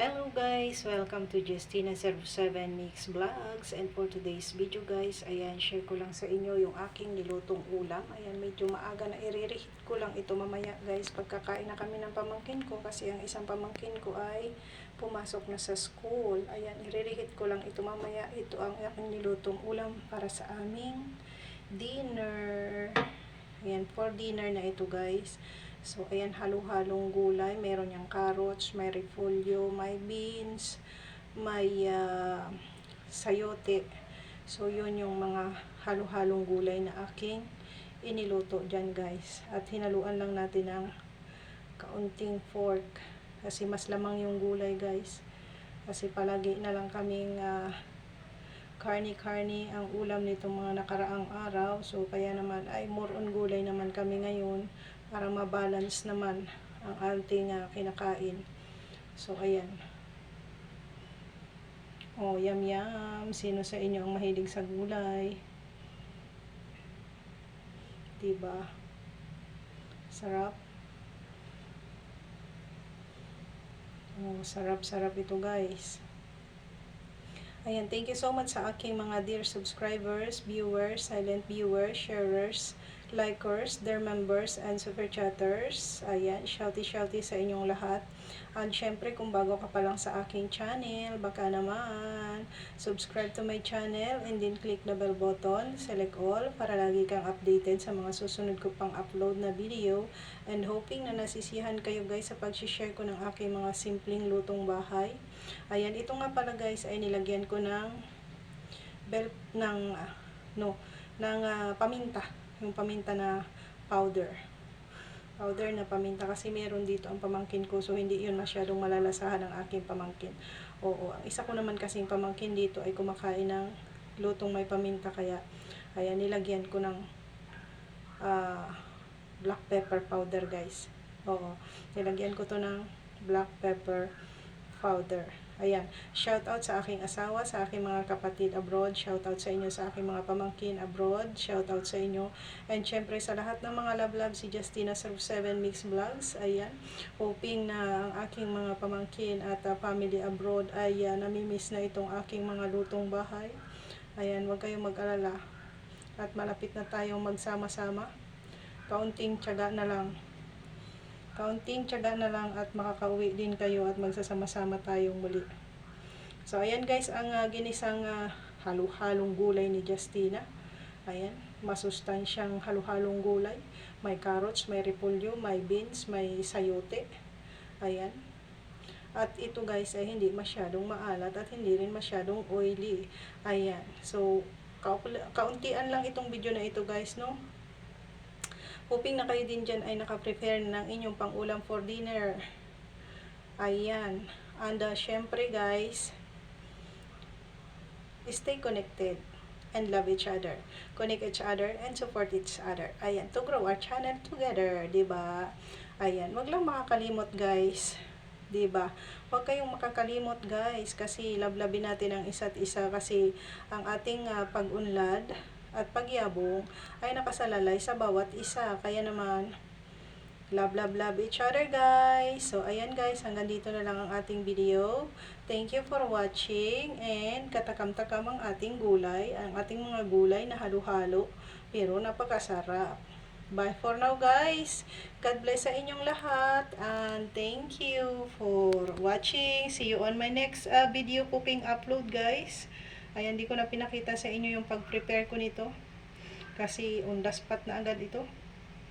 Hello guys! Welcome to Justina07 Mix Vlogs. And for today's video guys, ayan, share ko lang sa inyo yung aking nilutong ulam. Ayan, medyo maaga na i-reheat ko lang ito mamaya guys. Pagkakain na kami ng pamangkin ko kasi ang isang pamangkin ko ay pumasok na sa school. Ayan, i-reheat ko lang ito mamaya. Ito ang aking nilutong ulam para sa aming dinner. Ayan, for dinner na ito guys. So, ayan, halo-halong gulay. Meron yung carrots, may repolyo, may beans, may sayote. So, yun yung mga halo-halong gulay na aking iniluto dyan, guys. At hinaluan lang natin ng kaunting pork. Kasi mas lamang yung gulay, guys. Kasi palagi na lang kaming karni-karni ang ulam nitong mga nakaraang araw. So, kaya naman ay more on gulay naman kami ngayon para mabalance naman ang ating kinakain. So, ayan. Oh, yum yum. Sino sa inyo ang mahilig sa gulay? Diba? Sarap. Oh, sarap-sarap ito guys. Ayan, thank you so much sa aking mga dear subscribers, viewers, silent viewers, sharers, likers, dear members, and super chatters. Ayan, shouty sa inyong lahat. And syempre, kung bago ka pa lang sa aking channel, baka naman subscribe to my channel and then click the bell button, select all, para lagi kang updated sa mga susunod ko pang upload na video. And hoping na nasisiyahan kayo guys sa pag-share ko ng aking mga simpleng lutong bahay. Ayan, ito nga pala guys ay nilagyan ko ng paminta. Yung paminta na powder na paminta kasi meron dito ang pamangkin ko, so hindi yun masyadong malalasahan ng aking pamangkin. Oo, ang isa ko naman kasing pamangkin dito ay kumakain ng lutong may paminta, kaya ayan, nilagyan ko ng black pepper powder guys. Oo, nilagyan ko to ng black pepper powder. Ayan, shout out sa aking asawa, sa aking mga kapatid abroad, shout out sa inyo, sa aking mga pamangkin abroad, shout out sa inyo. And syempre sa lahat ng mga love si Justina07 Mix Vlogs. Ayan, hoping na ang aking mga pamangkin at family abroad ay namimiss na itong aking mga lutong bahay. Ayan, huwag kayong mag-alala. At malapit na tayong magsama-sama. Kaunting tiyaga na lang at makakauwi din kayo at magsasama-sama tayong muli. So, ayan guys, ang ginisang halo-halong gulay ni Justina. Ayan, masustansyang halo-halong gulay. May carrots, may repolyo, may beans, may sayote. Ayan. At ito guys ay hindi masyadong maalat at hindi rin masyadong oily. Ayan. So, kauntian lang itong video na ito guys, no? Hoping na kayo din dyan ay naka-prepare ng inyong pang-ulam for dinner. Ayan. And syempre guys, stay connected and love each other. Connect each other and support each other. Ayan. To grow our channel together. Diba? Ayan. Wag lang makakalimot guys. Diba? Huwag kayong makakalimot guys. Kasi lablabin natin ang isa't isa. Kasi ang ating pag-unlad at pagyabong ay nakasalalay sa bawat isa. Kaya naman, love each other guys. So, ayan guys, hanggang dito na lang ang ating video. Thank you for watching. And katakam-takam ang ating gulay. Ang ating mga gulay na halo-halo. Pero napakasarap. Bye for now guys. God bless sa inyong lahat. And thank you for watching. See you on my next video cooking upload guys. Ayan, di ko na pinakita sa inyo yung pag-prepare ko nito. Kasi on the spot na agad ito.